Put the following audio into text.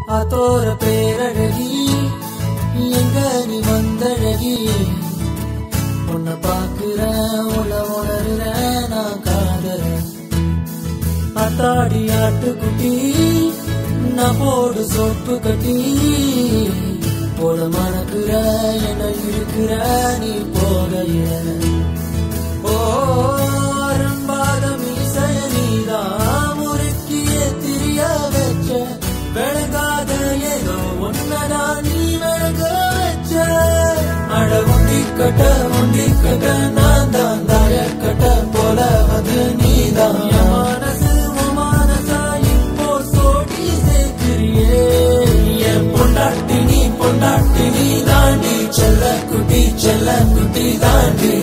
ஆத்தோர பேரழகி எங்க நீ வந்தழகி உன்னை பாக்குறேன் உணர்றேன் நான் காதறேன் ஆத்தாடி ஆட்டுக்குட்டி நான் போடு சோப்பு கட்டி போட மணக்குற என்ன இருக்கிற நீ போகைய ஓரம்பாத மீசைய நீதான் முறுக்கிய திரிய வச்ச விளங்காத ஏதோ ஒன்னதான் நீ விளங்க வச்ச அட ஒண்டிக்கட்ட நான் தான் தாயக்கட்ட போல வந்து நீதான் மனசு மனசா இப்போ சோடி சேர்க்கிறியே என் பொண்டாட்டி நீ தாண்டி செல்ல குட்டி தாண்டி